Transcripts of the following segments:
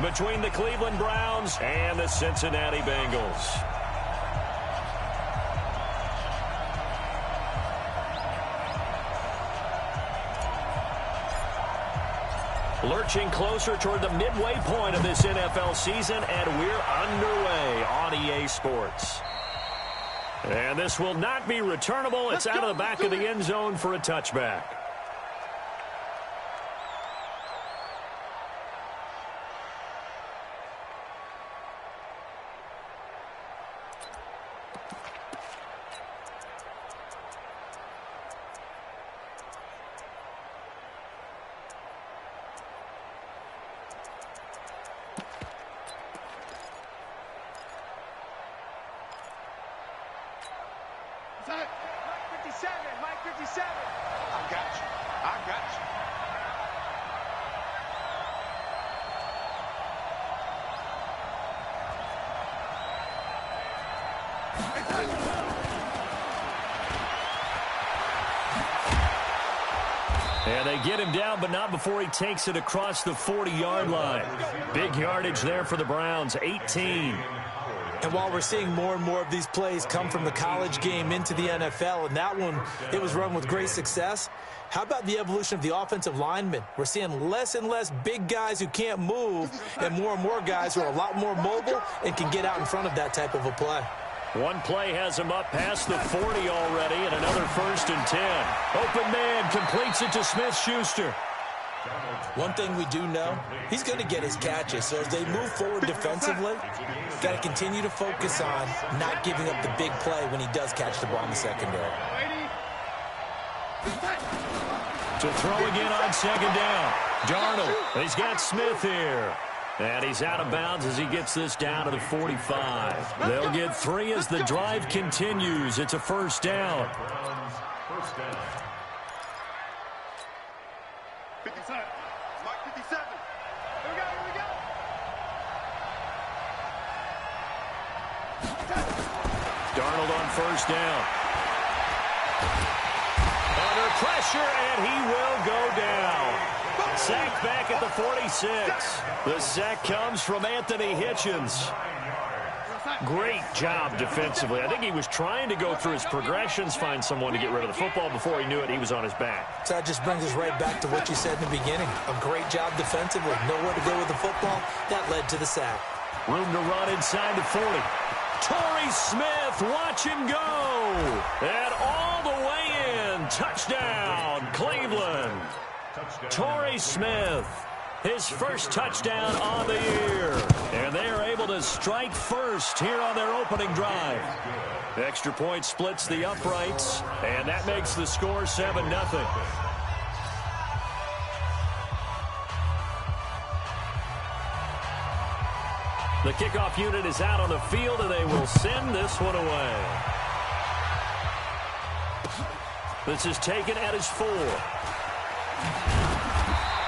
between the Cleveland Browns and the Cincinnati Bengals. Lurching closer toward the midway point of this NFL season, and we're underway on EA Sports. And this will not be returnable. It's out of the back of the end zone for a touchback. And they get him down, but not before he takes it across the 40-yard line. Big yardage there for the Browns, 18. And while we're seeing more and more of these plays come from the college game into the NFL, and that one, it was run with great success, how about the evolution of the offensive linemen? We're seeing less and less big guys who can't move and more guys who are a lot more mobile and can get out in front of that type of a play. One play has him up past the 40 already, and another 1st and 10. Open man completes it to Smith-Schuster. One thing we do know, he's going to get his catches. So as they move forward defensively, got to continue to focus on not giving up the big play when he does catch the ball in the secondary. To throw again on 2nd down. Darnold, he's got Smith here. And he's out of bounds as he gets this down to the 45. They'll get 3 as the drive continues. It's a 1st down. 57. Mike 57. Here we go. Darnold on 1st down. Under pressure, and he will go down. Sacked back at the 46. The sack comes from Anthony Hitchens. Great job defensively. I think he was trying to go through his progressions, find someone to get rid of the football. Before he knew it, he was on his back. So that just brings us right back to what you said in the beginning. A great job defensively. Nowhere to go with the football. That led to the sack. Room to run inside the 40. Torrey Smith, watch him go. And all the way in. Touchdown, Cleveland. Torrey Smith, his first touchdown on the year. And they are able to strike first here on their opening drive. The extra point splits the uprights, and that makes the score 7-0. The kickoff unit is out on the field, and they will send this one away. This is taken at his 4.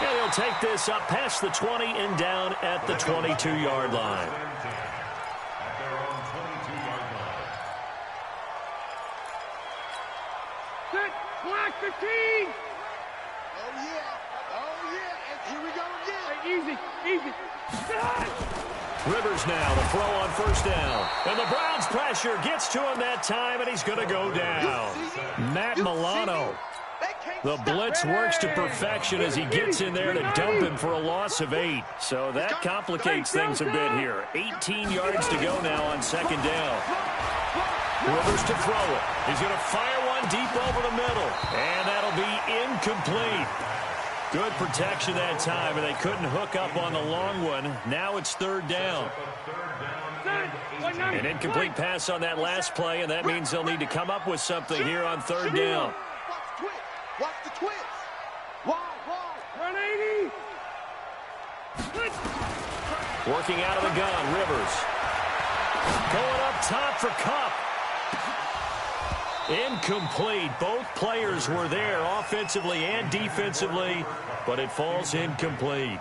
And he'll take this up past the 20 and down at the 22-yard line. Set, black 15. Oh, yeah. And here we go again. Hey, easy. Rivers now, the throw on 1st down. And the Browns pressure gets to him that time, and he's going to go down. Matt Milano. The blitz works to perfection as he gets in there to dump him for a loss of 8. So that complicates things a bit here. 18 yards to go now on 2nd down. Rivers to throw it. He's going to fire one deep over the middle. And that'll be incomplete. Good protection that time, and they couldn't hook up on the long one. Now it's 3rd down. An incomplete pass on that last play, and that means they'll need to come up with something here on 3rd down. Watch the twist. Wide. 180. Working out of the gun, Rivers. Going up top for Kupp. Incomplete. Both players were there offensively and defensively, but it falls incomplete.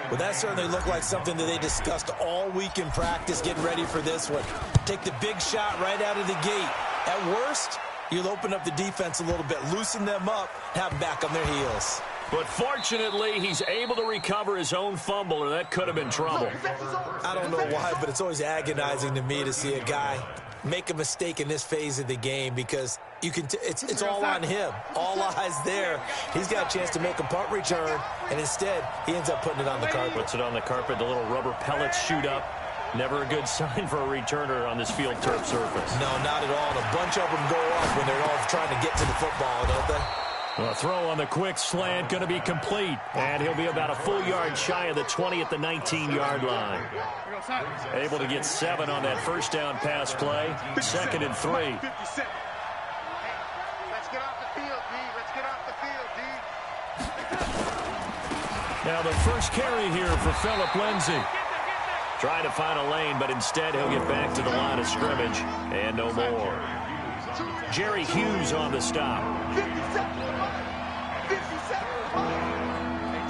Well, that certainly looked like something that they discussed all week in practice getting ready for this one. Take the big shot right out of the gate. At worst, you'll open up the defense a little bit, loosen them up, have them back on their heels. But fortunately, he's able to recover his own fumble, or that could have been trouble. I don't know why, but it's always agonizing to me to see a guy make a mistake in this phase of the game, because it's all on him. All eyes there. He's got a chance to make a punt return, and instead he ends up putting it on the carpet. Puts it on the carpet. The little rubber pellets shoot up. Never a good sign for a returner on this field turf surface. No, not at all. And a bunch of them go off when they're all trying to get to the football, don't they? Well, throw on the quick slant going to be complete. And he'll be about a full yard shy of the 20 at the 19-yard line. Able to get 7 on that first down pass play. 2nd and 3. Let's get off the field, D. Let's get off the field, D. Now the first carry here for Phillip Lindsay. Trying to find a lane, but instead he'll get back to the line of scrimmage. And no more. Jerry Hughes on the stop. 57.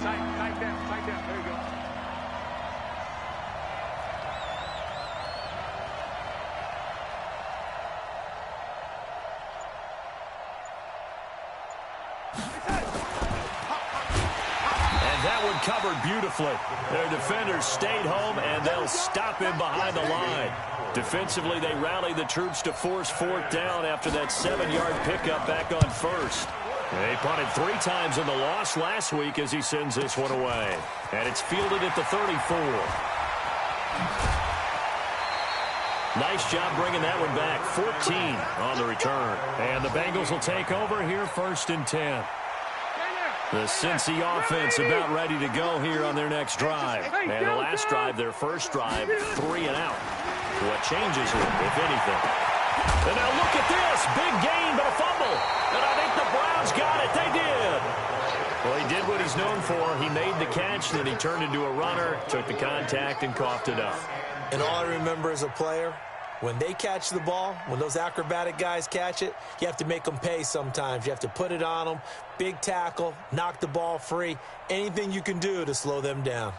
Tight down. There you go. And that one covered beautifully. Their defenders stayed home, and they'll stop him behind the line. Defensively, they rallied the troops to force 4th down after that 7-yard pickup back on 1st. They punted 3 times in the loss last week as he sends this one away. And it's fielded at the 34. Nice job bringing that one back. 14 on the return. And the Bengals will take over here 1st and 10. The Cincy offense about ready to go here on their next drive. And the last drive, their first drive, 3 and out. What changes here, if anything? And now look at this. Big gain, but a fumble. And I think the Browns got it. They did. Well, he did what he's known for. He made the catch, then he turned into a runner, took the contact, and coughed it up. And all I remember as a player, when they catch the ball, when those acrobatic guys catch it, you have to make them pay sometimes. You have to put it on them, big tackle, knock the ball free, anything you can do to slow them down.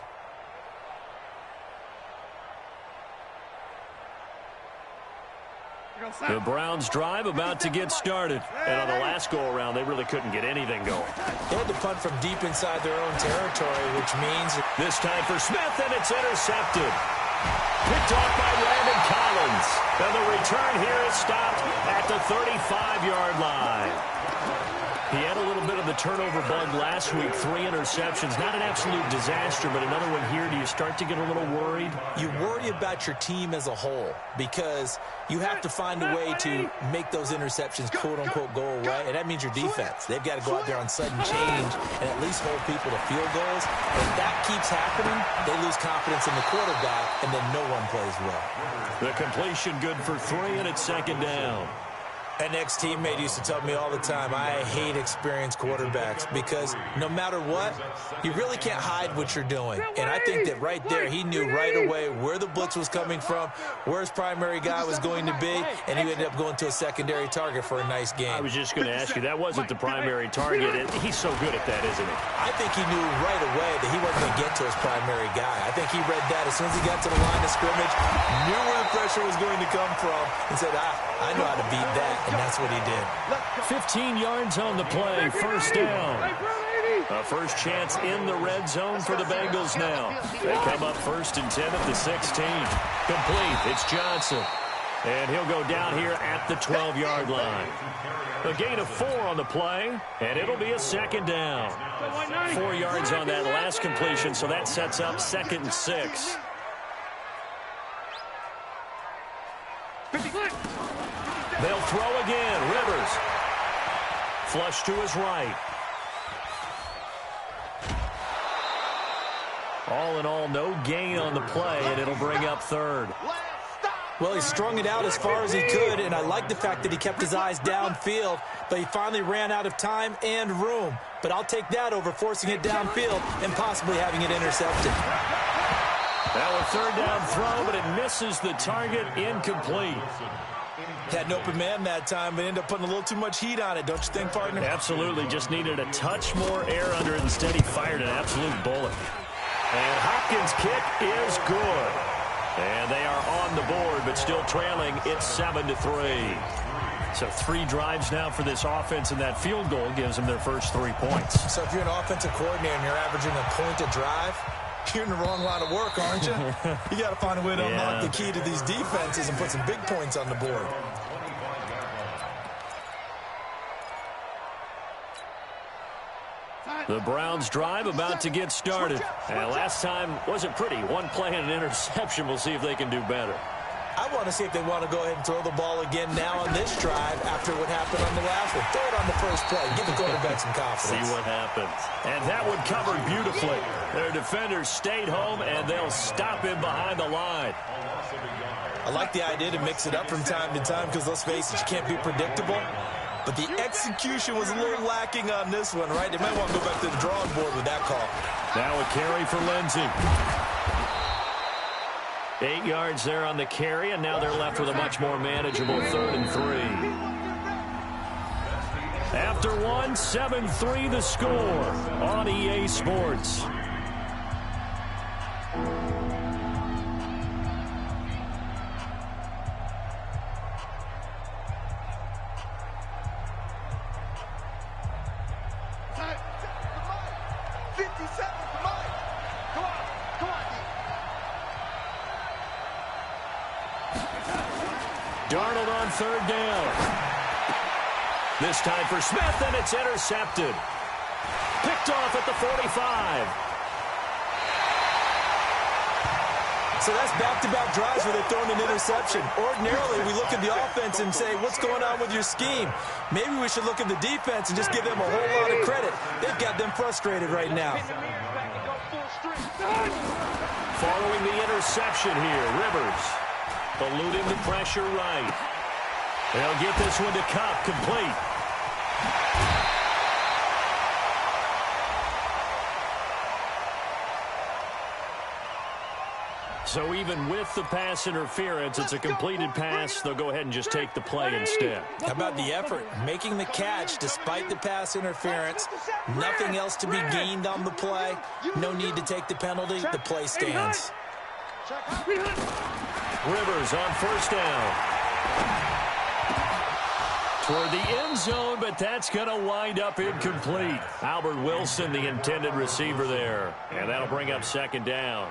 The Browns drive about to get started. And on the last go-around, they really couldn't get anything going. They had to punt from deep inside their own territory, which means... This time for Smith, and it's intercepted. Picked off by Landon Collins. And the return here is stopped at the 35-yard line. He had a little bit of the turnover bug last week, 3 interceptions. Not an absolute disaster, but another one here. Do you start to get a little worried? You worry about your team as a whole because you have to find a way to make those interceptions, quote-unquote, go away, and that means your defense. They've got to go out there on sudden change and at least hold people to field goals. If that keeps happening, they lose confidence in the quarterback, and then no one plays well. The completion good for 3, and it's 2nd down. An ex-teammate used to tell me all the time, I hate experienced quarterbacks because no matter what, you really can't hide what you're doing. And I think that right there, he knew right away where the blitz was coming from, where his primary guy was going to be, and he ended up going to a secondary target for a nice game. I was just going to ask you, that wasn't the primary target. He's so good at that, isn't he? I think he knew right away that he wasn't going to get to his primary guy. I think he read that as soon as he got to the line of scrimmage, knew where the pressure was going to come from, and said, I know how to beat that. And that's what he did. 15 yards on the play, 1st down. A first chance in the red zone for the Bengals now. They come up 1st and 10 at the 16. Complete. It's Johnson. And he'll go down here at the 12-yard line. A gain of 4 on the play, and it'll be a 2nd down. 4 yards on that last completion, so that sets up 2nd and 6. They'll throw again. Rivers. Flush to his right. All in all, no gain on the play, and it'll bring up 3rd. Well, he strung it out as far as he could, and I like the fact that he kept his eyes downfield, but he finally ran out of time and room. But I'll take that over forcing it downfield and possibly having it intercepted. Now a 3rd down throw, but it misses the target, incomplete. Had an open man that time, but ended up putting a little too much heat on it, don't you think, partner? Absolutely. Just needed a touch more air under it. Instead, he fired an absolute bullet. And Hopkins' kick is good. And they are on the board, but still trailing. It's 7-3. So 3 drives now for this offense, and that field goal gives them their first 3 points. So if you're an offensive coordinator and you're averaging a point a drive, you're in the wrong line of work, aren't you? You got to find a way to unlock the key to these defenses and put some big points on the board. The Browns drive about to get started. And last time wasn't pretty. 1 play and an interception. We'll see if they can do better. I want to see if they want to go ahead and throw the ball again now on this drive after what happened on the last one. Throw it on the first play. Give the quarterback some confidence. See what happens. And that one covered beautifully. Their defenders stayed home, and they'll stop him behind the line. I like the idea to mix it up from time to time because, let's face it, you can't be predictable. But the execution was a little lacking on this one, right? They might want to go back to the drawing board with that call. Now a carry for Lindsey. 8 yards there on the carry, and now they're left with a much more manageable 3rd and 3. After 1, 7-3 the score on EA Sports. Darnold on 3rd down. This time for Smith, and it's intercepted. Picked off at the 45. So that's back-to-back drives where they're throwing an interception. Ordinarily, we look at the offense and say, what's going on with your scheme? Maybe we should look at the defense and just give them a whole lot of credit. They've got them frustrated right now. Following the interception here, Rivers eluding the pressure right. They'll get this one to Cup, complete. So even with the pass interference, it's a completed pass. They'll go ahead and just take the play instead. How about the effort? Making the catch despite the pass interference. Nothing else to be gained on the play. No need to take the penalty. The play stands. Rivers on 1st down. Toward the end zone, but that's going to wind up incomplete. Albert Wilson, the intended receiver there. And that'll bring up 2nd down.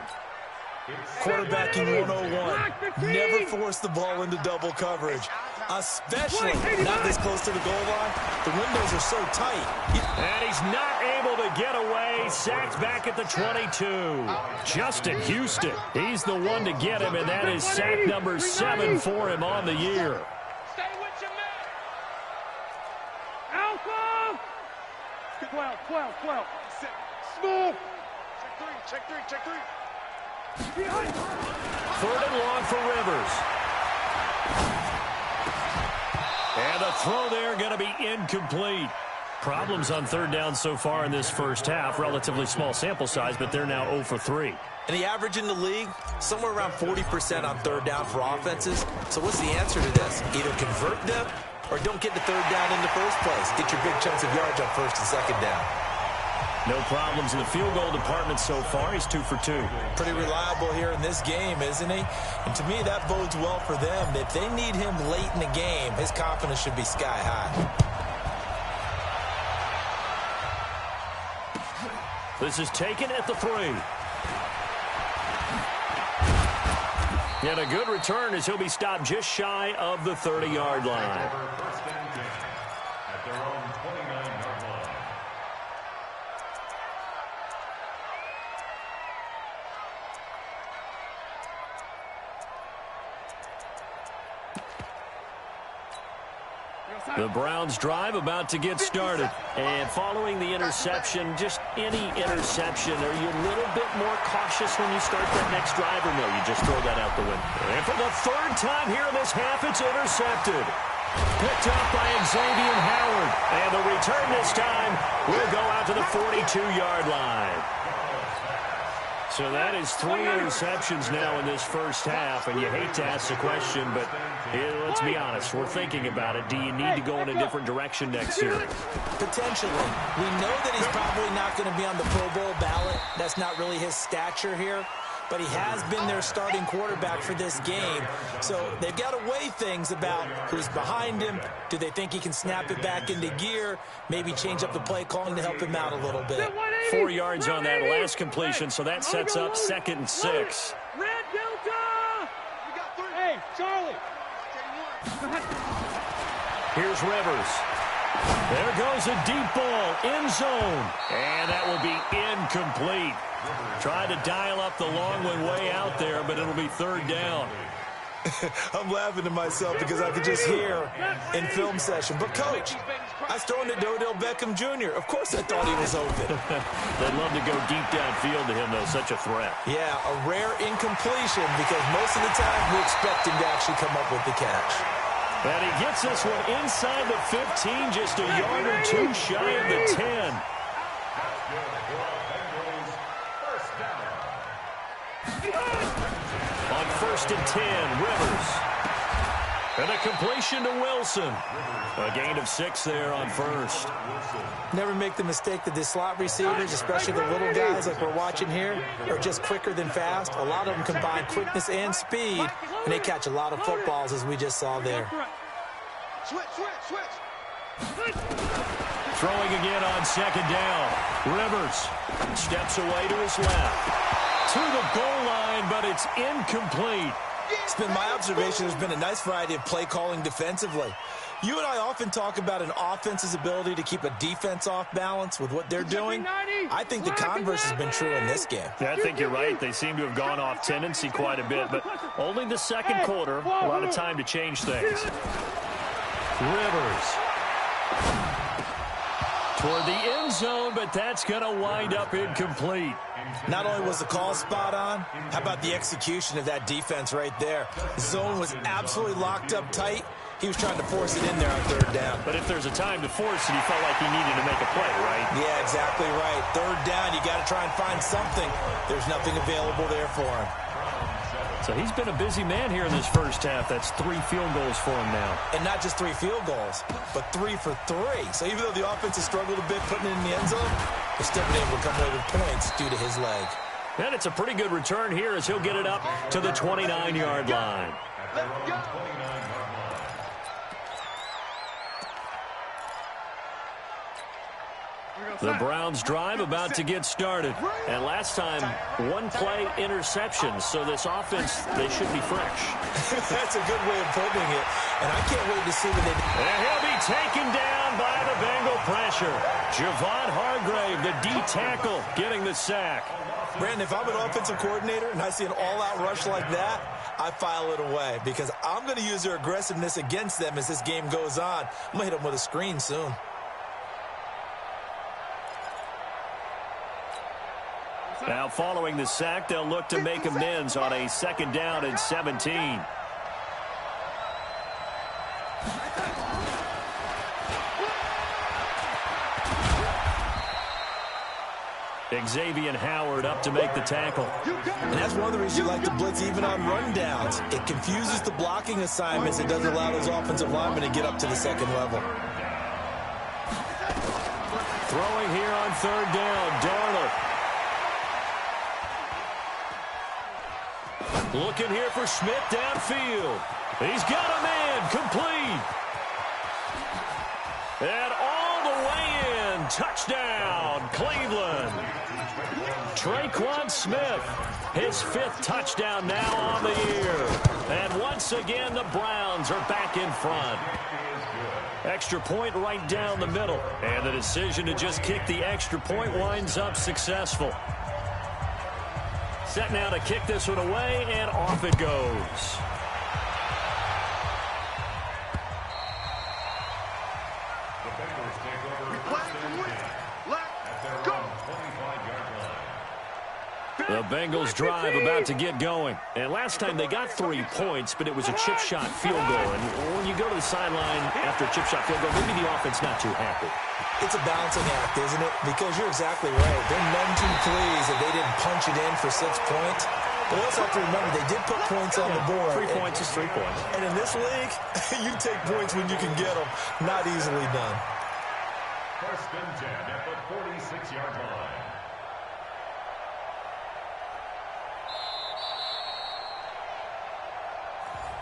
Quarterbacking 101. Never force the ball into double coverage, especially not this close to the goal line. The windows are so tight. And he's not able to get away. Sacked back at the 22. Justin Houston, he's the one to get him, and that is sack number 7 for him on the year. Stay with your man. Alpha. 12. Small. Check three. 3rd and long for Rivers. And the throw there going to be incomplete. Problems on 3rd down so far in this first half. Relatively small sample size, but they're now 0 for 3. And the average in the league, somewhere around 40% on 3rd down for offenses. So what's the answer to this? Either convert them or don't get the 3rd down in the first place. Get your big chunks of yards on 1st and 2nd down. No problems in the field goal department so far. He's 2 for 2. Pretty reliable here in this game, isn't he? And to me, that bodes well for them. If they need him late in the game, his confidence should be sky high. This is taken at the 3. And a good return as he'll be stopped just shy of the 30-yard line. The Browns drive about to get started. And following the interception, just any interception, are you a little bit more cautious when you start that next drive, or no, you just throw that out the window? And for the 3rd time here in this half, it's intercepted. Picked up by Xavier Howard. And the return this time will go out to the 42-yard line. So that is 3 interceptions now in this first half, and you hate to ask the question, but let's be honest, we're thinking about it. Do you need to go in a different direction next year? Potentially. We know that he's probably not going to be on the Pro Bowl ballot. That's not really his stature here. but he has been their starting quarterback for this game. So they've got to weigh things about who's behind him. Do they think he can snap it back into gear? Maybe change up the play calling to help him out a little bit. 4 yards on that last completion, so that sets up 2nd and 6. Red Delta! Hey, Charlie! Here's Rivers. There goes a deep ball, end zone. And that will be incomplete. Tried to dial up the long one way out there, but it'll be 3rd down. I'm laughing to myself because I could just hear in film session. But, Coach, I was throwing to Odell Beckham Jr. Of course I thought he was open. They'd love to go deep downfield to him, though. Such a threat. Yeah, a rare incompletion because most of the time we expect him to actually come up with the catch. And he gets this one inside the 15, just a yard or 2 shy of the 10. On 1st and 10, Rivers. And a completion to Wilson. A gain of 6 there on 1st. Never make the mistake that the slot receivers, especially the little guys like we're watching here, are just quicker than fast. A lot of them combine quickness and speed, and they catch a lot of footballs, as we just saw there. Throwing again on 2nd down. Rivers steps away to his left. To the goal line, but it's incomplete. It's been my observation there's been a nice variety of play calling defensively. You and I often talk about an offense's ability to keep a defense off balance with what they're doing. I think the converse has been true in this game. Yeah, I think you're right. They seem to have gone off tendency quite a bit, but only the 2nd quarter, a lot of time to change things. Rivers toward the end zone, but that's going to wind up incomplete. Not only was the call spot on, how about the execution of that defense right there? The zone was absolutely locked up tight. He was trying to force it in there on 3rd down. But if there's a time to force it, he felt like he needed to make a play, right? Yeah, exactly right. 3rd down, you got to try and find something. There's nothing available there for him. So he's been a busy man here in this first half. That's 3 field goals for him now. And not just 3 field goals, but 3 for 3. So even though the offense has struggled a bit putting it in the end zone, they've still been able to come away with points due to his leg. And it's a pretty good return here as he'll get it up to the 29-yard line. The Browns drive about to get started. And last time, 1-play interception. So this offense, they should be fresh. That's a good way of putting it. And I can't wait to see what they do. And he'll be taken down by the Bengal pressure. Javon Hargrave, the D tackle, getting the sack. Brandon, if I'm an offensive coordinator and I see an all-out rush like that, I file it away because I'm going to use their aggressiveness against them as this game goes on. I'm going to hit them with a screen soon. Now, following the sack, they'll look to make amends on a 2nd down and 17. Xavier Howard up to make the tackle. And that's one of the reasons you like to blitz even on rundowns. It confuses the blocking assignments. It doesn't allow those offensive linemen to get up to the 2nd level. Throwing here on 3rd down, Darnold. Looking here for Smith downfield. He's got a man, complete. And all the way in, touchdown, Cleveland. Traquan Smith, his 5th touchdown now on the year. And once again, the Browns are back in front. Extra point right down the middle. And the decision to just kick the extra point winds up successful. Set now to kick this one away, and off it goes. The Bengals drive about to get going. And last time they got 3 points, but it was a chip shot field goal. And when you go to the sideline after a chip shot field goal, maybe the offense not too happy. It's a balancing act, isn't it? Because you're exactly right. They're none too pleased that they didn't punch it in for 6 points. But we also have to remember they did put points on the board. 3 points is 3 points. And in this league, you take points when you can get them. Not easily done. 1st and 10 at the 46-yard line.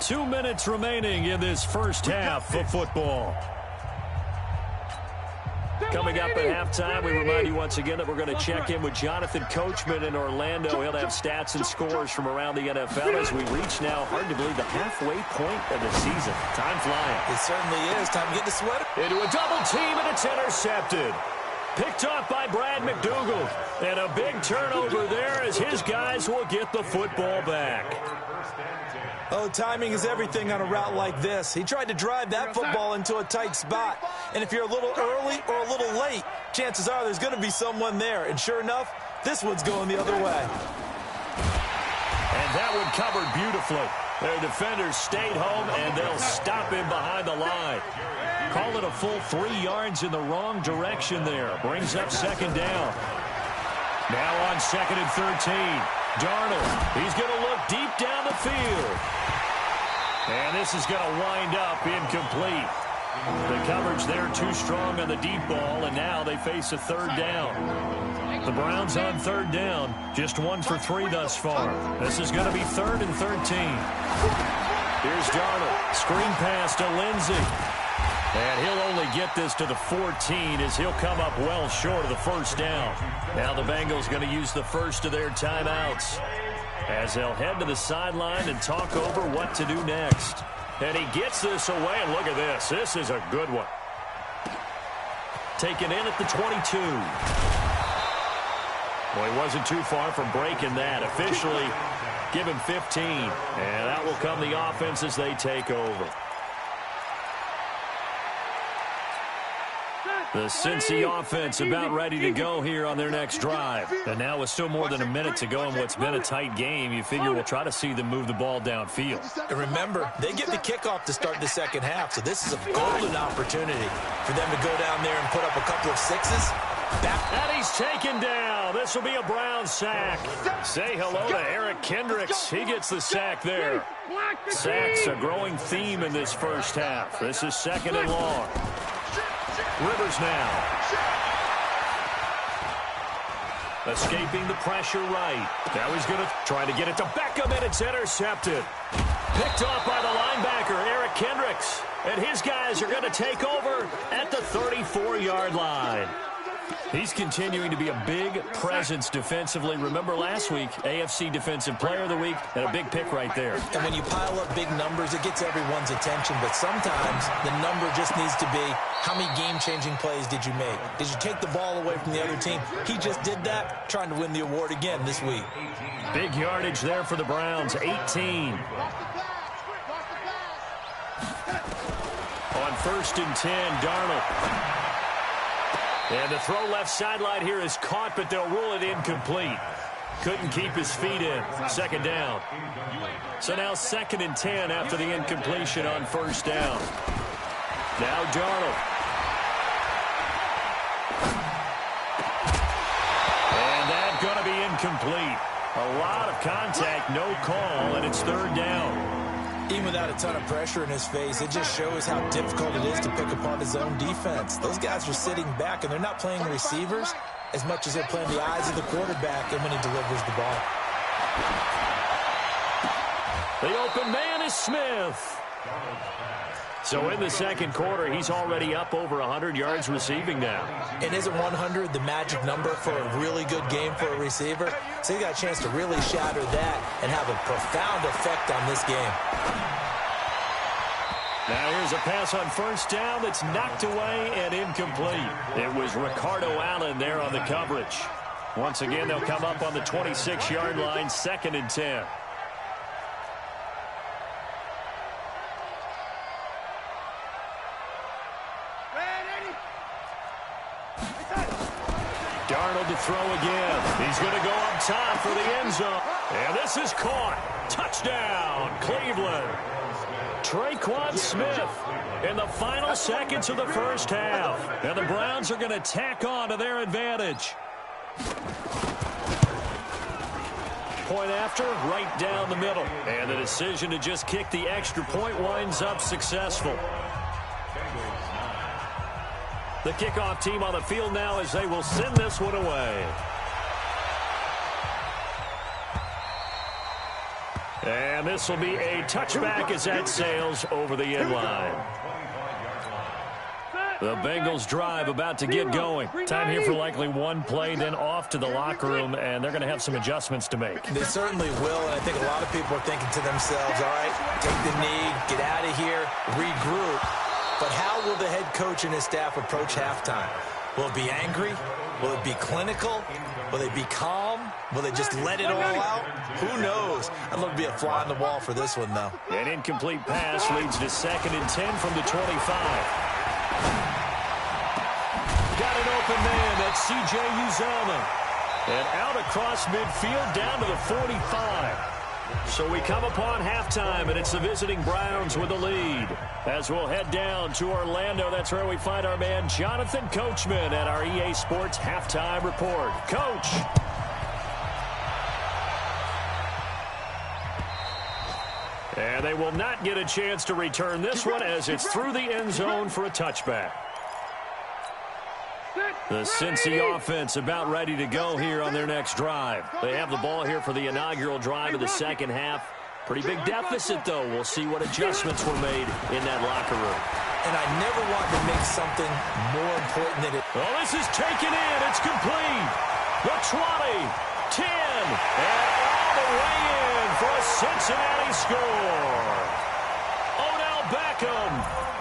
2 minutes remaining in this first half of football. Coming up at halftime, we remind you once again that we're going to check in with Jonathan Coachman in Orlando. He'll have stats and scores from around the NFL as we reach now, hard to believe, the halfway point of the season. Time flying. It certainly is. Time to get the sweater. Into a double team, and it's intercepted. Picked off by Brad McDougal. And a big turnover there as his guys will get the football back. Oh, timing is everything on a route like this. He tried to drive that football into a tight spot. And if you're a little early or a little late, chances are there's going to be someone there. And sure enough, this one's going the other way. And that one covered beautifully. Their defenders stayed home, and they'll stop him behind the line. Call it a full 3 yards in the wrong direction there. Brings up second down. Now on 2nd and 13. Darnold, he's going to look deep down the field. And this is going to wind up incomplete. The coverage there too strong on the deep ball, and now they face a 3rd down. The Browns on 3rd down, just 1 for 3 thus far. This is going to be 3rd and 13. Here's Darnold, screen pass to Lindsey. And he'll only get this to the 14 as he'll come up well short of the 1st down. Now the Bengals going to use the first of their timeouts as they'll head to the sideline and talk over what to do next. And he gets this away, and look at this. This is a good one. Taken in at the 22. Well, he wasn't too far from breaking that. Officially, give him 15. And that will come the offense as they take over. The Cincy offense about ready to go here on their next drive. And now with still more than a minute to go in what's been a tight game, you figure we'll try to see them move the ball downfield. And remember, they get the kickoff to start the second half, so this is a golden opportunity for them to go down there and put up a couple of sixes. And he's taken down. This will be a Brown sack. Say hello to Eric Kendricks. He gets the sack there. Sacks a growing theme in this first half. This is 2nd and long. Rivers now. Escaping the pressure right. Now he's going to try to get it to Beckham, and it's intercepted. Picked off by the linebacker, Eric Kendricks. And his guys are going to take over at the 34-yard line. He's continuing to be a big presence defensively. Remember last week, AFC Defensive Player of the Week, and a big pick right there. And when you pile up big numbers, it gets everyone's attention. But sometimes the number just needs to be, how many game-changing plays did you make? Did you take the ball away from the other team? He just did that, trying to win the award again this week. Big yardage there for the Browns, 18. On 1st and 10, Darnold. And the throw left sideline here is caught, but they'll rule it incomplete. Couldn't keep his feet in. 2nd down. So now 2nd and 10 after the incompletion on 1st down. Now Darnold. And that's going to be incomplete. A lot of contact, no call, and it's 3rd down. Even without a ton of pressure in his face, it just shows how difficult it is to pick apart his own defense. Those guys are sitting back, and they're not playing receivers as much as they're playing the eyes of the quarterback and when he delivers the ball. The open man is Smith. So in the 2nd quarter, he's already up over 100 yards receiving now. And isn't 100 the magic number for a really good game for a receiver? So he got a chance to really shatter that and have a profound effect on this game. Now here's a pass on 1st down that's knocked away and incomplete. It was Ricardo Allen there on the coverage. Once again, they'll come up on the 26-yard line, 2nd and 10. Darnold to throw again. He's going to go up top for the end zone. And this is caught. Touchdown, Cleveland. Traquan Smith in the final seconds of the first half. And the Browns are going to tack on to their advantage. Point after, right down the middle. And the decision to just kick the extra point winds up successful. The kickoff team on the field now as they will send this one away. And this will be a touchback as that sails over the end line. The Bengals drive about to get going. Time here for likely one play, then off to the locker room, and they're going to have some adjustments to make. They certainly will, and I think a lot of people are thinking to themselves, all right, take the knee, get out of here, regroup. But how will the head coach and his staff approach halftime? Will it be angry? Will it be clinical? Will they be calm? Will they just let it all out? Who knows? I'd love to be a fly on the wall for this one, though. An incomplete pass leads to 2nd and 10 from the 25. Got an open man. That's C.J. Uzomah. And out across midfield down to the 45. So we come upon halftime, and it's the visiting Browns with the lead. As we'll head down to Orlando, that's where we find our man Jonathan Coachman at our EA Sports Halftime Report. Coach. And they will not get a chance to return this one as it's through the end zone for a touchback. The Cincy offense about ready to go here on their next drive. They have the ball here for the inaugural drive of the second half. Pretty big deficit, though. We'll see what adjustments were made in that locker room. And I never want to make something more important than it. Oh, this is taken in. It's complete. The 20, 10, and all the way in for a Cincinnati score. Odell Beckham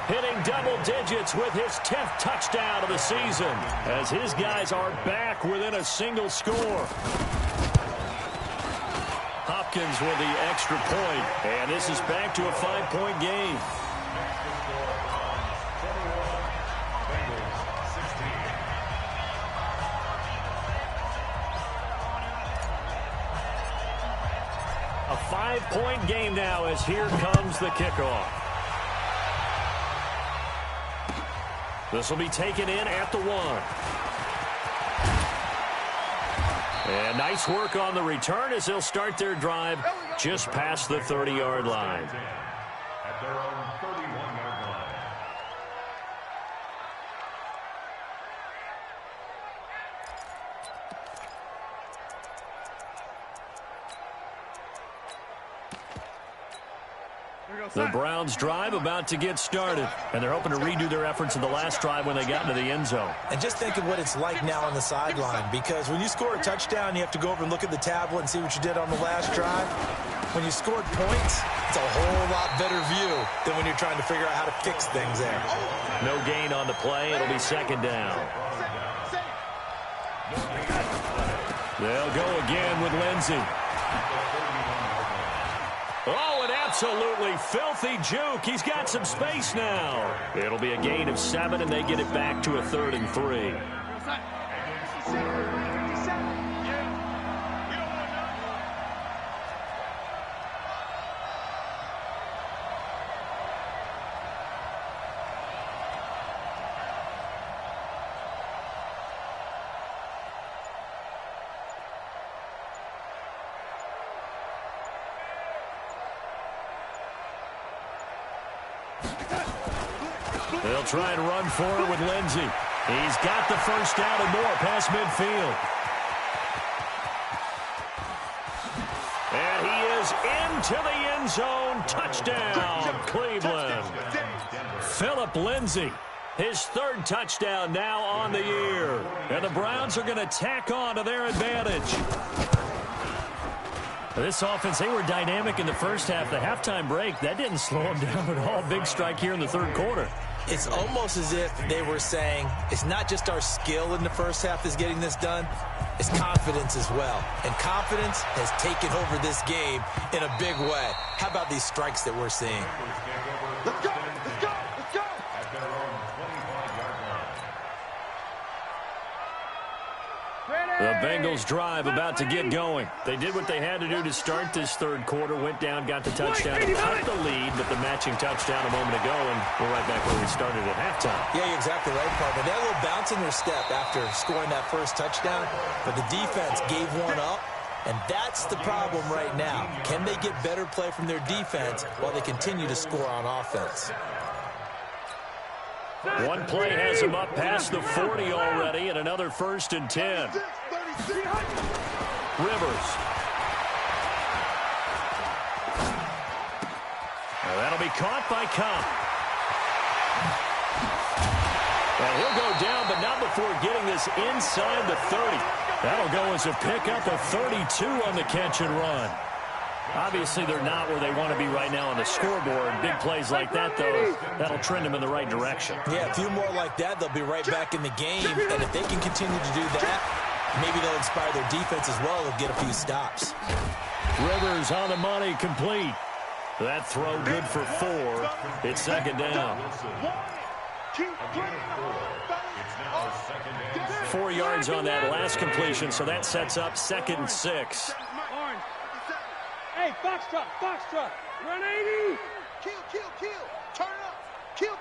hitting double digits with his 10th touchdown of the season as his guys are back within a single score. Hopkins with the extra point, and this is back to a 5-point game. A 5-point game now as here comes the kickoff. This will be taken in at the 1. And nice work on the return as they'll start their drive just past the 30-yard line. At their own 31-yard line. The Browns drive about to get started, and they're hoping to redo their efforts in the last drive when they got into the end zone. And just think of what it's like now on the sideline, because when you score a touchdown, you have to go over and look at the tablet and see what you did on the last drive. When you scored points, it's a whole lot better view than when you're trying to figure out how to fix things there. No gain on the play. It'll be 2nd down. They'll go again with Lindsey. Oh, an absolutely filthy juke. He's got some space now. It'll be a gain of 7, and they get it back to a 3rd and 3. They'll try and run for it with Lindsey. He's got the first down and more past midfield. And he is into the end zone. Touchdown, Cleveland. Phillip Lindsey, his 3rd touchdown now on the year. And the Browns are going to tack on to their advantage. This offense, they were dynamic in the first half. The halftime break, that didn't slow them down at all. Big strike here in the 3rd quarter. It's almost as if they were saying, it's not just our skill in the first half that's getting this done, it's confidence as well. And confidence has taken over this game in a big way. How about these strikes that we're seeing? Let's go! Let's go! Let's go! At their own 25-yard line. The Bengals drive about to get going. They did what they had to do to start this 3rd quarter. Went down, got the touchdown, and cut the lead, but the matching touchdown a moment ago, and we're right back where we started at halftime. Yeah, you're exactly right, partner. They had a little bounce in their step after scoring that first touchdown, but the defense gave one up, and that's the problem right now. Can they get better play from their defense while they continue to score on offense? One play has him up past the 40 already, and another 1st and 10. Rivers. be caught by Cup. And he'll go down, but not before getting this inside the 30. That'll go as a pickup of 32 on the catch and run. Obviously, they're not where they want to be right now on the scoreboard. Big plays like that, though, that'll trend them in the right direction. Yeah, a few more like that, they'll be right back in the game. And if they can continue to do that, maybe they'll inspire their defense as well. They'll get a few stops. Rivers on the money, complete. That throw good for 4. It's second down. 4 yards on that last completion, so that sets up 2nd and 6. Hey, Foxtrot, Foxtrot, run 80. Kill, turn up, kill.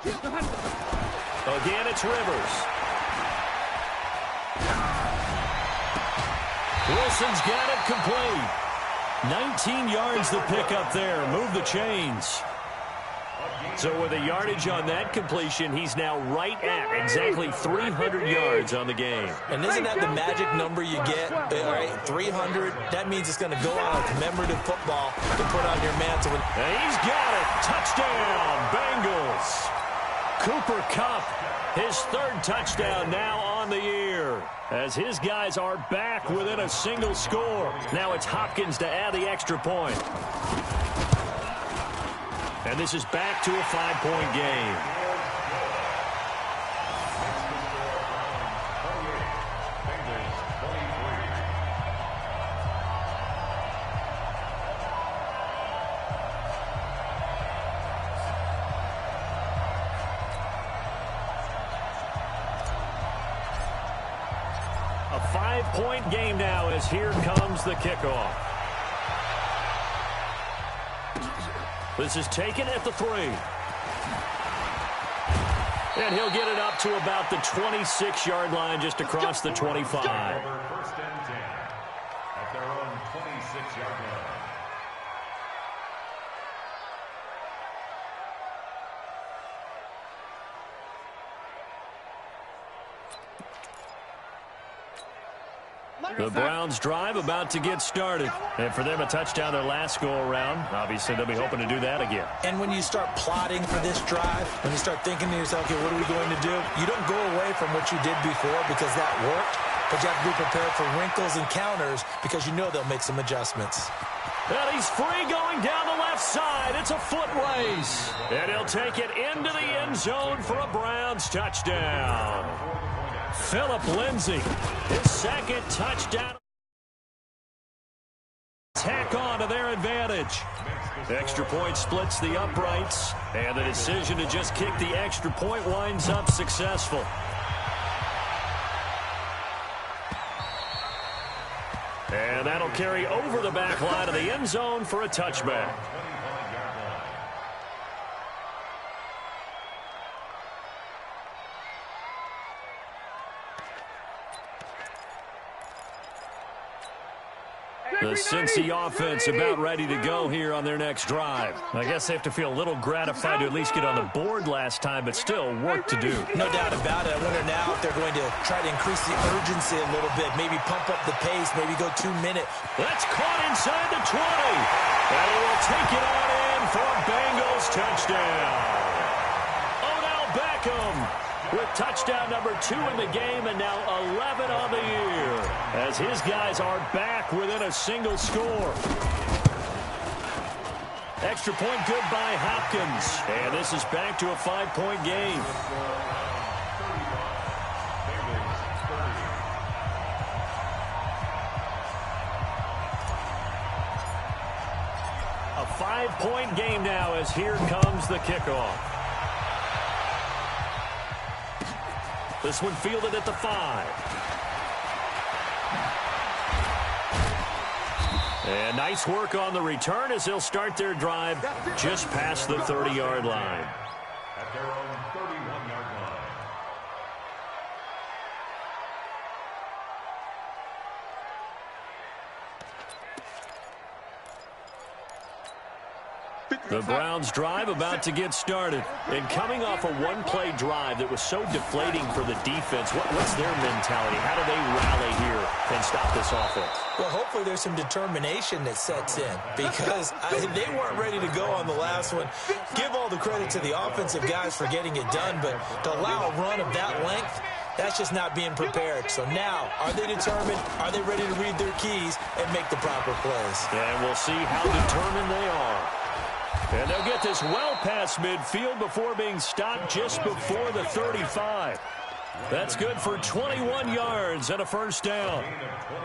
Again, it's Rivers. Wilson's got it complete. 19 yards the pickup there. Move the chains. So with a yardage on that completion, he's now right at exactly 300 yards on the game. And isn't that the magic number you get? All right, 300. That means it's going to go on a commemorative football to put on your mantle. And he's got it. Touchdown, Bengals. Cooper Kupp, his 3rd touchdown now on the year, as his guys are back within a single score. Now it's Hopkins to add the extra point. And this is back to a 5-point game. A 5-point game now as here comes the kickoff. This is taken at the 3. And he'll get it up to about the 26-yard line, just across the 25. 1st and 10 at their own 26-yard line. The Browns drive about to get started. And for them, a touchdown their last go-around. Obviously, they'll be hoping to do that again. And when you start plotting for this drive, when you start thinking to yourself, okay, what are we going to do? You don't go away from what you did before because that worked, but you have to be prepared for wrinkles and counters because you know they'll make some adjustments. And he's free going down the left side. It's a foot race. And he'll take it into the end zone for a Browns touchdown. Phillip Lindsay, his 2nd touchdown. Tack on to their advantage. Extra point splits the uprights, and the decision to just kick the extra point winds up successful. And that'll carry over the back line of the end zone for a touchback. The Cincy offense about ready to go here on their next drive. I guess they have to feel a little gratified to at least get on the board last time, but still work to do. No doubt about it. I wonder now if they're going to try to increase the urgency a little bit, maybe pump up the pace, maybe go 2 minutes. That's caught inside the 20. And he will take it on in for a Bengals touchdown. Odell Beckham with touchdown number 2 in the game, and now 11 on the year, as his guys are back within a single score. Extra point good by Hopkins, and this is back to a 5-point game. A 5-point game now, as here comes the kickoff. This one fielded at the 5. And nice work on the return as they'll start their drive just past the 30-yard line. At their own 31-yard line. The Browns drive about to get started. And coming off a one-play drive that was so deflating for the defense, what's their mentality? How do they rally here and stop this offense? Well, hopefully there's some determination that sets in because they weren't ready to go on the last one. Give all the credit to the offensive guys for getting it done, but to allow a run of that length, that's just not being prepared. So now, are they determined? Are they ready to read their keys and make the proper plays? And we'll see how determined they are. And they'll get this well past midfield before being stopped just before the 35. That's good for 21 yards and a first down.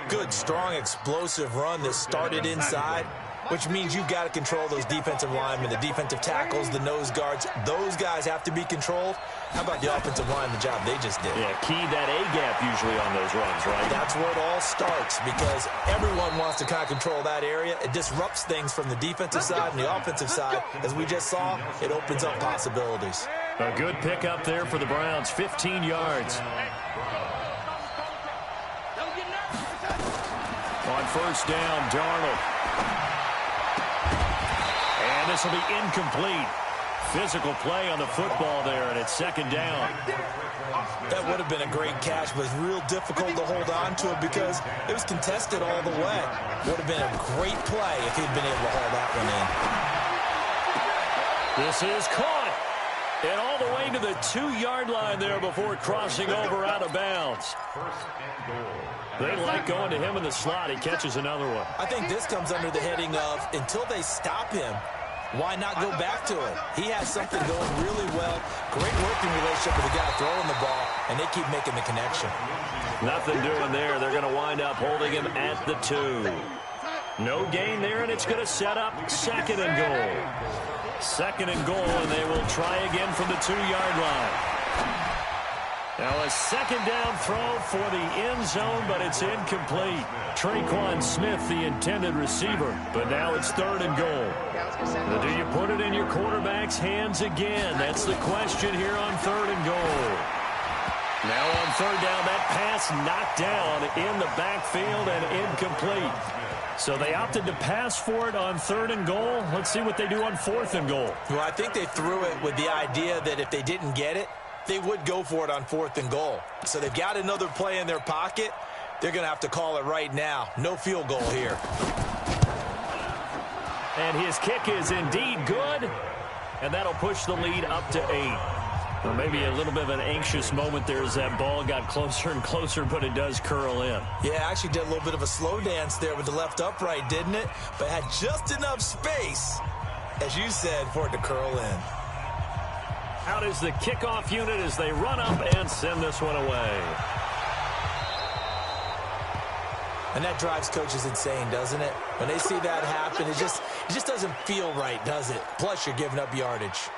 Good, strong, explosive run that started inside, which means you've got to control those defensive linemen, the defensive tackles, the nose guards. Those guys have to be controlled. How about the offensive line, the job they just did? Yeah, key that A-gap usually on those runs, right? That's where it all starts because everyone wants to kind of control that area. It disrupts things from the defensive side and the offensive side. As we just saw, it opens up possibilities. A good pickup there for the Browns, 15 yards. On first down, Darnold. And this will be incomplete. Physical play on the football there, and it's second down. That would have been a great catch, but it's real difficult to hold on to it because it was contested all the way. Would have been a great play if he'd been able to haul that one in. This is caught. And all the way to the 2-yard line there before crossing over out of bounds. They like going to him in the slot. He catches another one. I think this comes under the heading of until they stop him, why not go back to it? He has something going really well. Great working relationship with the guy throwing the ball, and they keep making the connection. Nothing doing there. They're going to wind up holding him at the 2. No gain there, and it's going to set up second and goal. Second and goal, and they will try again from the 2-yard line. Now a second down throw for the end zone, but it's incomplete. Traquan Smith, the intended receiver, but now it's third and goal. Now, do you put it in your quarterback's hands again? That's the question here on third and goal. Now on third down, that pass knocked down in the backfield and incomplete. So they opted to pass for it on third and goal. Let's see what they do on fourth and goal. Well, I think they threw it with the idea that if they didn't get it, they would go for it on fourth and goal. So they've got another play in their pocket. They're going to have to call it right now. No field goal here. And his kick is indeed good. And that'll push the lead up to 8. Well, maybe a little bit of an anxious moment there as that ball got closer and closer, but it does curl in. Yeah, actually did a little bit of a slow dance there with the left upright, didn't it? But had just enough space, as you said, for it to curl in. Out is the kickoff unit as they run up and send this one away. And that drives coaches insane, doesn't it? When they see that happen, it just doesn't feel right, does it? Plus, you're giving up yardage.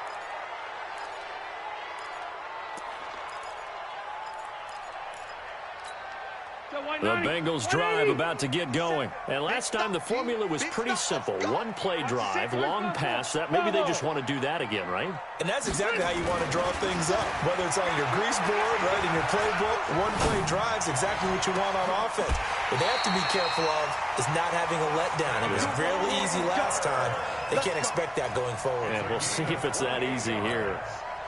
The Bengals drive about to get going. And last time the formula was pretty simple. One play drive, long pass. That maybe they just want to do that again, right? And that's exactly how you want to draw things up. Whether it's on your grease board, right, in your playbook, one play drive's exactly what you want on offense. What they have to be careful of is not having a letdown. It was really easy last time. They can't expect that going forward. And we'll see if it's that easy here.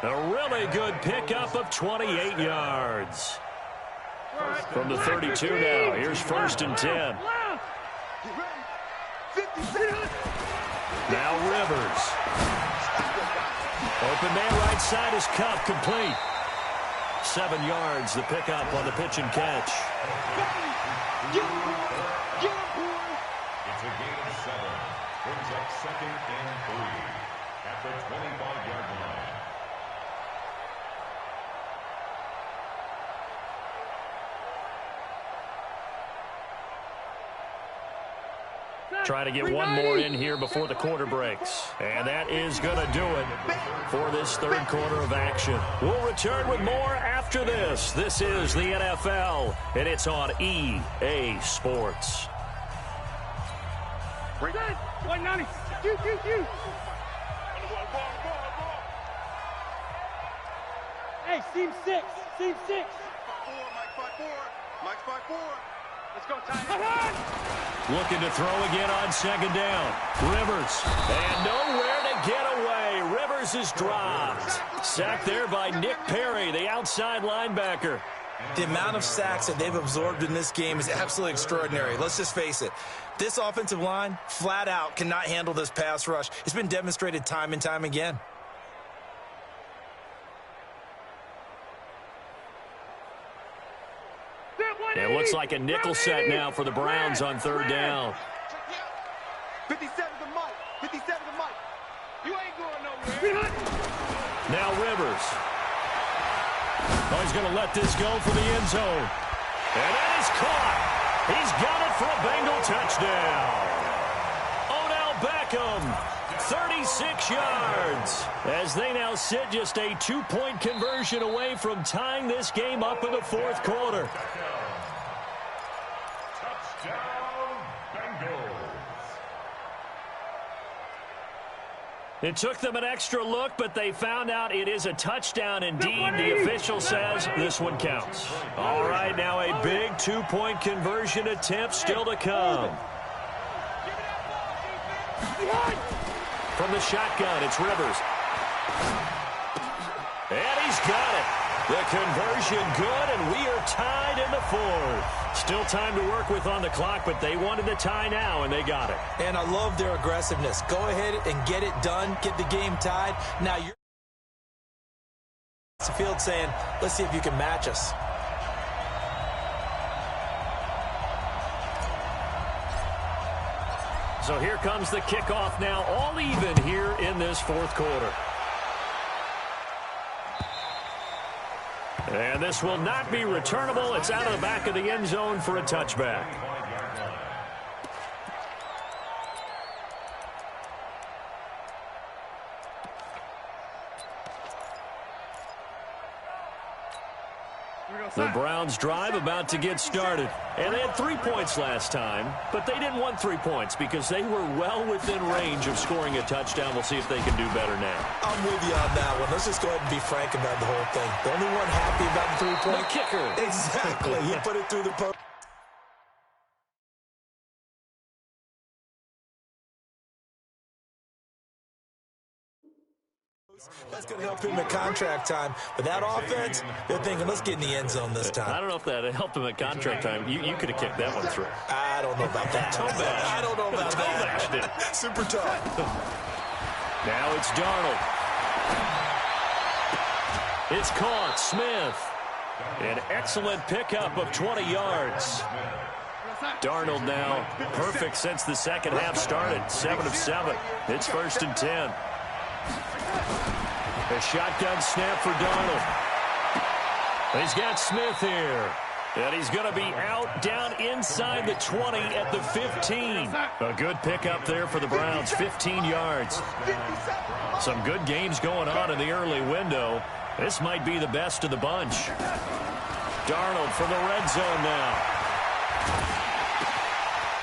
A really good pickup of 28 yards. From the 32 now, here's first and 10. Now Rivers. Open man right side is Cup, complete. 7 yards, the pickup on the pitch and catch. It's a gain of 7. Brings up second and 3 at the 25-yard line. Try to get one more in here before the quarter breaks. And that is going to do it for this third quarter of action. We'll return with more after this. This is the NFL, and it's on EA Sports. 190. Hey, seam 6. Seam 6. Mike 5-4. Let's go, Ty. Looking to throw again on second down. Rivers. And nowhere to get away. Rivers is dropped. Sacked there by Nick Perry, the outside linebacker. The amount of sacks that they've absorbed in this game is absolutely extraordinary. Let's just face it. This offensive line, flat out, cannot handle this pass rush. It's been demonstrated time and time again. It looks like a nickel set now for the Browns on third down. 57 to Mike. 57 to Mike. You ain't going nowhere. Now Rivers. Oh, he's going to let this go for the end zone. And that is caught. He's got it for a Bengal touchdown. Odell Beckham, 36 yards. As they now sit just a 2-point conversion away from tying this game up in the fourth quarter. Touchdown, Bengals. It took them an extra look, but they found out it is a touchdown indeed. The official says this one counts. All right, now a big 2-point conversion attempt still to come. From the shotgun, it's Rivers. And he's got it. The conversion good, and we are tied in the fourth. Still time to work with on the clock, but they wanted the tie now, and they got it. And I love their aggressiveness. Go ahead and get it done. Get the game tied. Now you're the field saying, let's see if you can match us. So here comes the kickoff now, all even here in this fourth quarter. And this will not be returnable. It's out of the back of the end zone for a touchback. The Browns drive about to get started. And they had 3 points last time, but they didn't want 3 points because they were well within range of scoring a touchdown. We'll see if they can do better now. I'm with you on that one. Let's just go ahead and be frank about the whole thing. The only one happy about the 3-point. The kicker. Exactly. He put it through the post. That's going to help him at contract time. But that offense, they're thinking, let's get in the end zone this time. I don't know if that helped him at contract time. You could have kicked that one through. I don't know about that. I don't know about that. Super tough. Now it's Darnold. It's caught. Smith. An excellent pickup of 20 yards. Darnold now perfect since the second half started. 7 of 7. It's 1st and 10. A shotgun snap for Darnold. He's got Smith here. And he's going to be out down inside the 20 at the 15. A good pickup there for the Browns, 15 yards. Some good games going on in the early window. This might be the best of the bunch. Darnold from the red zone now.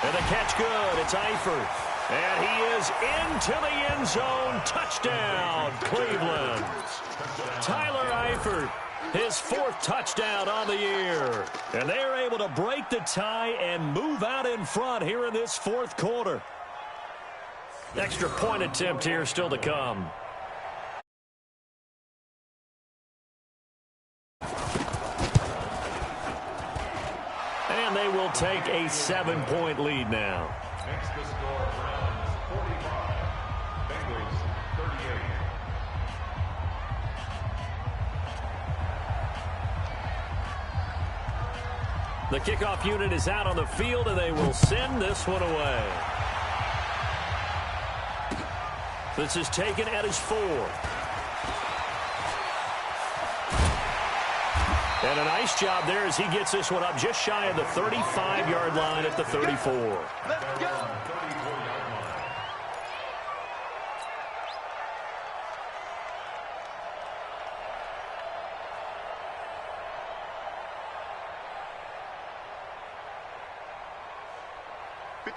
And the catch good. It's Eifert. And he is into the end zone. Touchdown, Cleveland. Tyler Eifert, his 4th touchdown on the year. And they're able to break the tie and move out in front here in this fourth quarter. Extra point attempt here still to come. And they will take a 7-point lead now. Next to score, Browns 45, Bengals 38. The kickoff unit is out on the field, and they will send this one away. This is taken at his 4. And a nice job there as he gets this one up just shy of the 35-yard line at the 34. Let's go.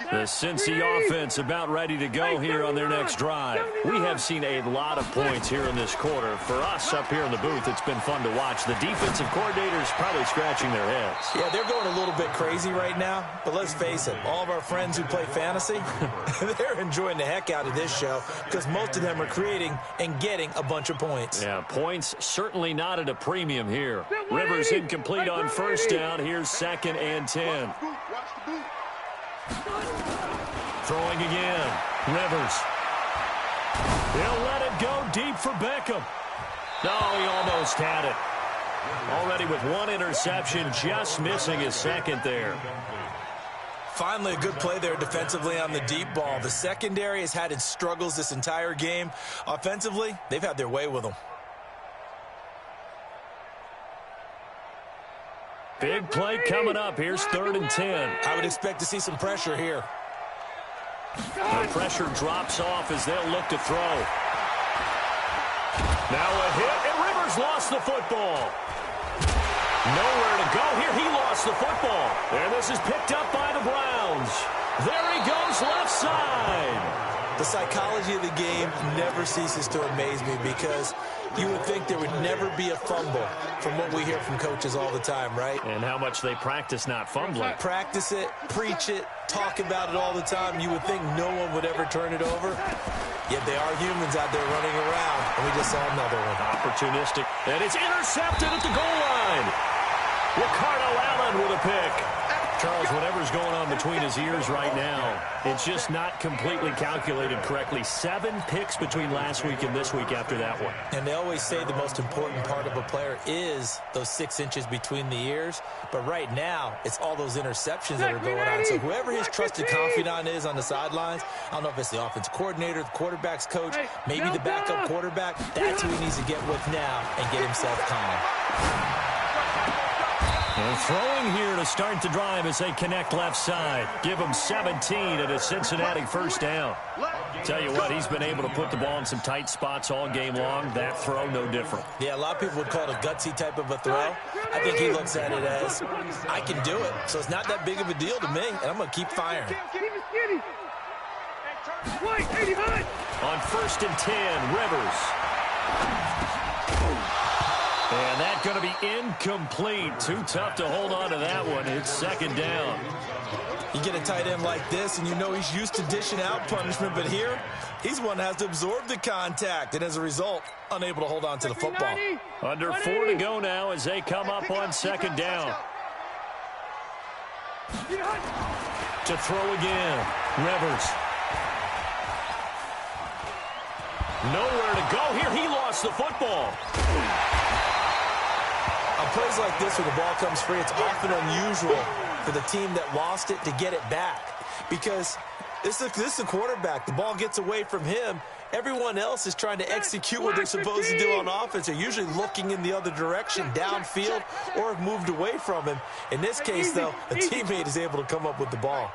The Cincy offense about ready to go here on their next drive. We have seen a lot of points here in this quarter. For us up here in the booth, it's been fun to watch. The defensive coordinators probably scratching their heads. Yeah, they're going a little bit crazy right now, but let's face it, all of our friends who play fantasy, they're enjoying the heck out of this show because most of them are creating and getting a bunch of points. Yeah, points certainly not at a premium here. Rivers incomplete on first down. Here's 2nd and 10. Throwing again. Rivers. He'll let it go deep for Beckham. No, he almost had it. Already with one interception, just missing his second there. Finally, a good play there defensively on the deep ball. The secondary has had its struggles this entire game. Offensively, they've had their way with them. Big play coming up. Here's 3rd and 10. I would expect to see some pressure here. The pressure drops off as they'll look to throw. Now a hit, and Rivers lost the football. Nowhere to go here. He lost the football. And this is picked up by the Browns. There he goes, left side. The psychology of the game never ceases to amaze me because you would think there would never be a fumble from what we hear from coaches all the time, right? And how much they practice not fumbling. Practice it, preach it, talk about it all the time. You would think no one would ever turn it over. Yet they are humans out there running around, and we just saw another one. Opportunistic, and it's intercepted at the goal line. Ricardo Allen with a pick. Charles, whatever's going on between his ears right now, it's just not completely calculated correctly. 7 picks between last week and this week after that one. And they always say the most important part of a player is those 6 inches between the ears. But right now, it's all those interceptions that are going on. So whoever his trusted confidant is on the sidelines, I don't know if it's the offense coordinator, the quarterback's coach, maybe the backup quarterback, that's who he needs to get with now and get himself calm. And throwing here to start the drive as they connect left side. Give him 17 at a Cincinnati first down. Tell you what, he's been able to put the ball in some tight spots all game long. That throw, no different. Yeah, a lot of people would call it a gutsy type of a throw. I think he looks at it as, I can do it, so it's not that big of a deal to me, and I'm going to keep firing. On 1st and 10, Rivers. And that's going to be incomplete. Too tough to hold on to that one. It's 2nd down. You get a tight end like this, and you know he's used to dishing out punishment, but here, he's one that has to absorb the contact, and as a result, unable to hold on to the football. Under 4 to go now as they come up on 2nd down. To throw again, Rivers. Nowhere to go here. He lost the football. On plays like this where the ball comes free, it's often unusual for the team that lost it to get it back because this is the quarterback. The ball gets away from him. Everyone else is trying to execute what they're supposed to do on offense. They're usually looking in the other direction, downfield, or have moved away from him. In this case, though, a teammate is able to come up with the ball.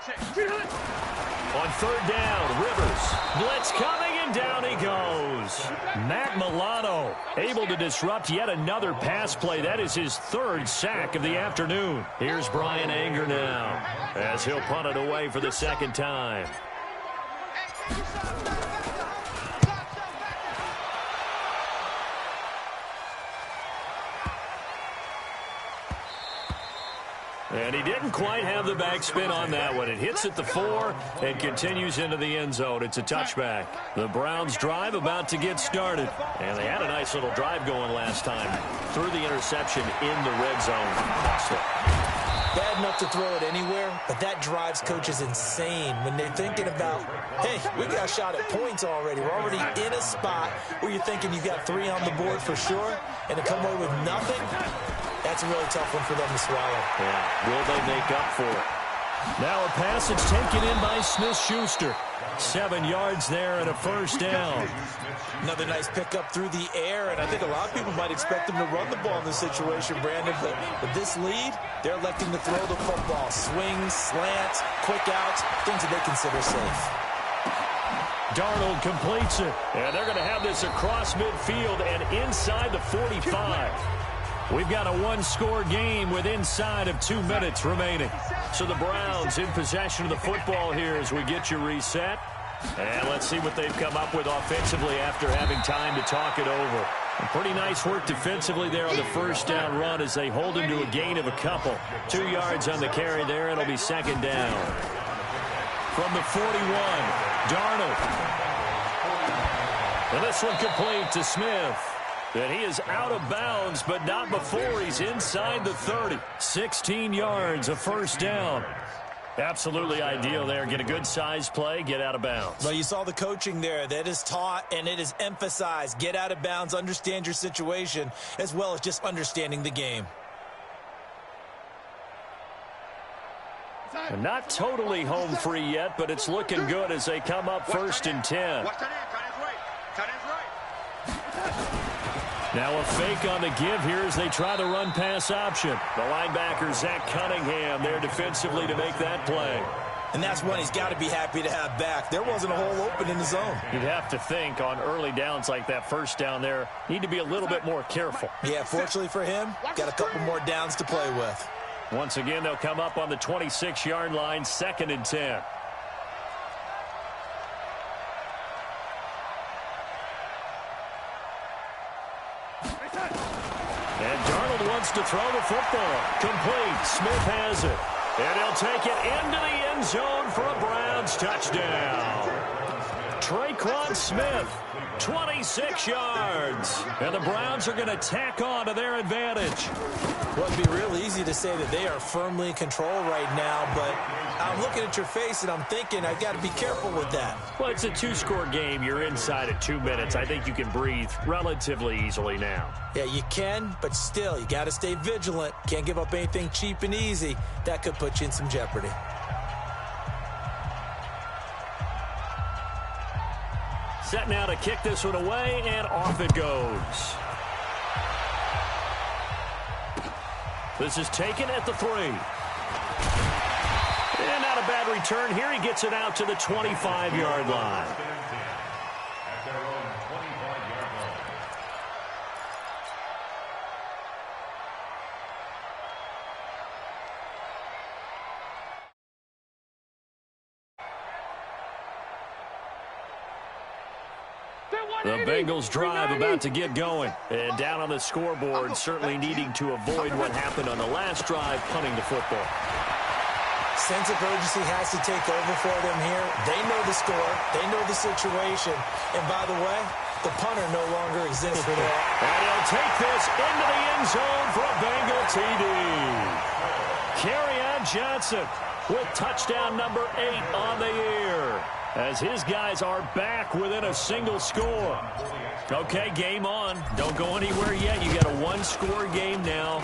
On 3rd down, Rivers. Blitz coming, and down he goes. Matt Milano able to disrupt yet another pass play. That is his 3rd sack of the afternoon. Here's Brian Anger now as he'll punt it away for the 2nd time. And he didn't quite have the backspin on that one. It hits at the 4 and continues into the end zone. It's a touchback. The Browns drive about to get started. And they had a nice little drive going last time. Threw the interception in the red zone. Bad enough to throw it anywhere, but that drives coaches insane when they're thinking about, hey, we got a shot at points already. We're already in a spot where you're thinking you got 3 on the board for sure, and to come away with nothing, that's a really tough one for them to swallow. Yeah, will they make up for it? Now a passage taken in by Smith-Schuster. 7 yards there and a first down. Another nice pickup through the air, and I think a lot of people might expect them to run the ball in this situation, Brandon, but with this lead, they're electing to throw the football. Swings, slants, quick outs, things that they consider safe. Darnold completes it, and they're going to have this across midfield and inside the 45. We've got a one-score game with inside of 2 minutes remaining. So the Browns in possession of the football here as we get you reset. And let's see what they've come up with offensively after having time to talk it over. Pretty nice work defensively there on the first down run as they hold him to a gain of a couple. 2 yards on the carry there. It'll be second down. From the 41, Darnold. And this one complete to Smith. And he is out of bounds, but not before he's inside the 30. 16 yards, a first down. Absolutely ideal there. Get a good size play, get out of bounds. Well, you saw the coaching there. That is taught and it is emphasized. Get out of bounds, understand your situation, as well as just understanding the game. And not totally home free yet, but it's looking good as they come up first and 10. Now a fake on the give here as they try the run-pass option. The linebacker, Zach Cunningham, there defensively to make that play. And that's one he's got to be happy to have back. There wasn't a hole open in the zone. You'd have to think on early downs like that first down there, need to be a little bit more careful. Yeah, fortunately for him, got a couple more downs to play with. Once again, they'll come up on the 26-yard line, second and 10. And Darnold wants to throw the football. Complete. Smith has it. And he'll take it into the end zone for a Browns touchdown. Traquan Smith, 26 yards. And the Browns are going to tack on to their advantage. Well, it'd be real easy to say that they are firmly in control right now, but I'm looking at your face and I'm thinking I've got to be careful with that. Well, it's a two-score game. You're inside at 2 minutes. I think you can breathe relatively easily now. Yeah, you can, but still, you got to stay vigilant. Can't give up anything cheap and easy. That could put you in some jeopardy. Set now to kick this one away, and off it goes. This is taken at the 3. And not a bad return here. He gets it out to the 25-yard line. The Bengals drive about to get going. And down on the scoreboard, certainly needing to avoid what happened on the last drive, punting the football. Sense of urgency has to take over for them here. They know the score. They know the situation. And by the way, the punter no longer exists for them. And he'll take this into the end zone for a Bengal TD. Kerryon Johnson with touchdown number 8 on the year, as his guys are back within a single score. Okay, game on. Don't go anywhere yet. You got a one-score game now.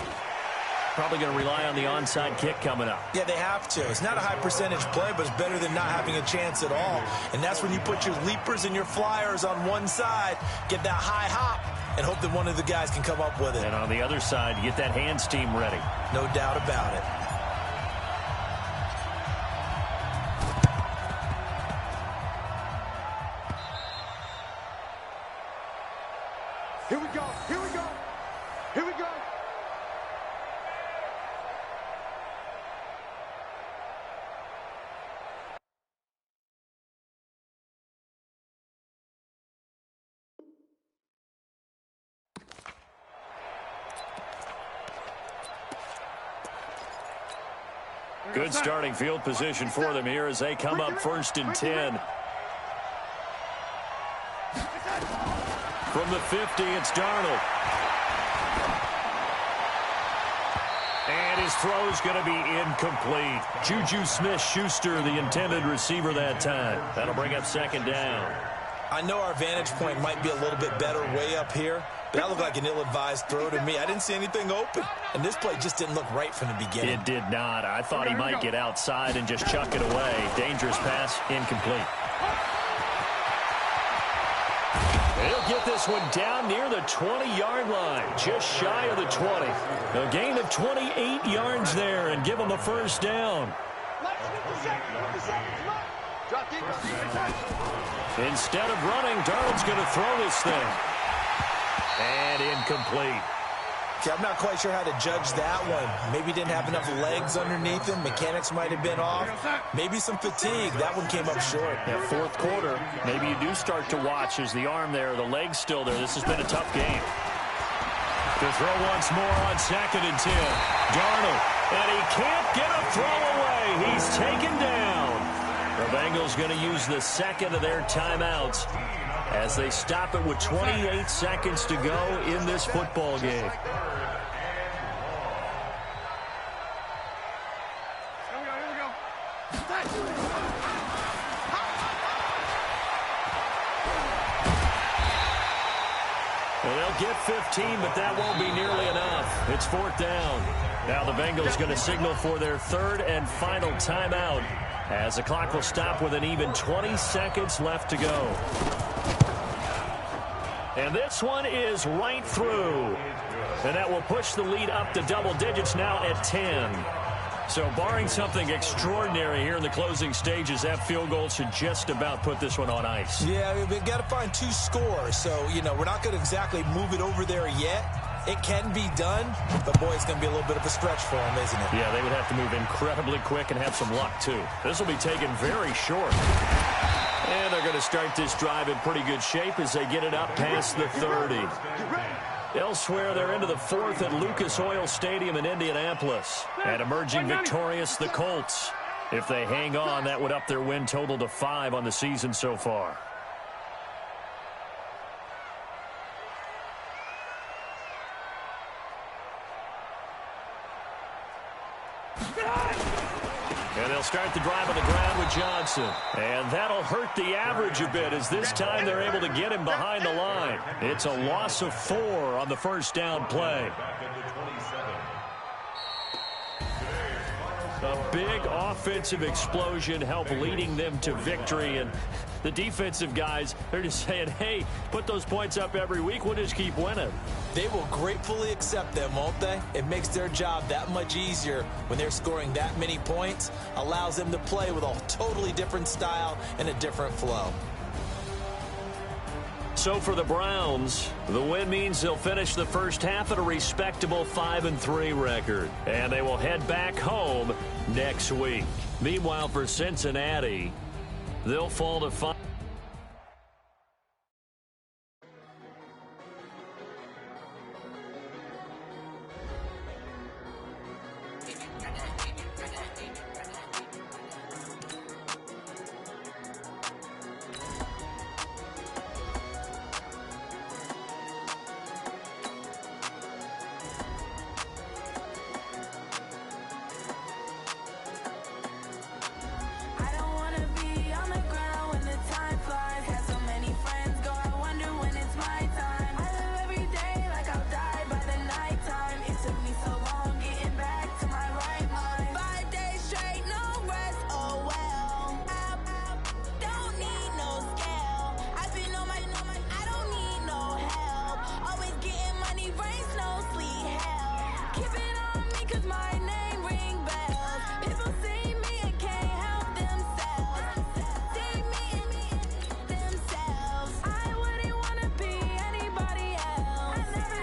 Probably going to rely on the onside kick coming up. Yeah, they have to. It's not a high percentage play, but it's better than not having a chance at all. And that's when you put your leapers and your flyers on one side, get that high hop, and hope that one of the guys can come up with it. And on the other side, get that hands team ready. No doubt about it. Here we go. Here we go. Here we go. Good starting field position for them here as they come up first and 10. From the 50, it's Darnold. And his throw's going to be incomplete. Juju Smith-Schuster, the intended receiver that time. That'll bring up second down. I know our vantage point might be a little bit better way up here, but that looked like an ill-advised throw to me. I didn't see anything open, and this play just didn't look right from the beginning. It did not. I thought he might get outside and just chuck it away. Dangerous pass, incomplete. He'll get this one down near the 20-yard line, just shy of the 20. A gain of 28 yards there and give him a first down. Instead of running, Darnold's going to throw this thing. And incomplete. Okay, I'm not quite sure how to judge that one. Maybe didn't have enough legs underneath him. Mechanics might have been off. Maybe some fatigue. That one came up short. Yeah, fourth quarter, maybe you do start to watch as the arm there, the leg's still there. This has been a tough game. To throw once more on 2nd and 10. Darnold, and he can't get a throw away. He's taken down. The Bengals going to use the second of their timeouts as they stop it with 28 seconds to go in this football game. Well, they'll get 15, but that won't be nearly enough. It's 4th down. Now the Bengals going to signal for their 3rd and final timeout as the clock will stop with an even 20 seconds left to go. And this one is right through. And that will push the lead up to double digits now at 10. So barring something extraordinary here in the closing stages, that field goal should just about put this one on ice. Yeah, we've got to find 2 scores. So, we're not going to exactly move it over there yet. It can be done, but, boy, it's going to be a little bit of a stretch for them, isn't it? Yeah, they would have to move incredibly quick and have some luck, too. This will be taken very short. And they're going to start this drive in pretty good shape as they get it up past the 30. Elsewhere, they're into the 4th at Lucas Oil Stadium in Indianapolis. And emerging victorious, the Colts. If they hang on, that would up their win total to 5 on the season so far. And they'll start the drive on the ground with Johnson. And that'll hurt the average a bit as this time they're able to get him behind the line. It's a loss of 4 on the first down play. A big offensive explosion helped leading them to victory. And the defensive guys, they're just saying, hey, put those points up every week. We'll just keep winning. They will gratefully accept them, won't they? It makes their job that much easier when they're scoring that many points. Allows them to play with a totally different style and a different flow. So for the Browns, the win means they'll finish the first half at a respectable 5-3 record. And they will head back home next week. Meanwhile, for Cincinnati, they'll fall to 5.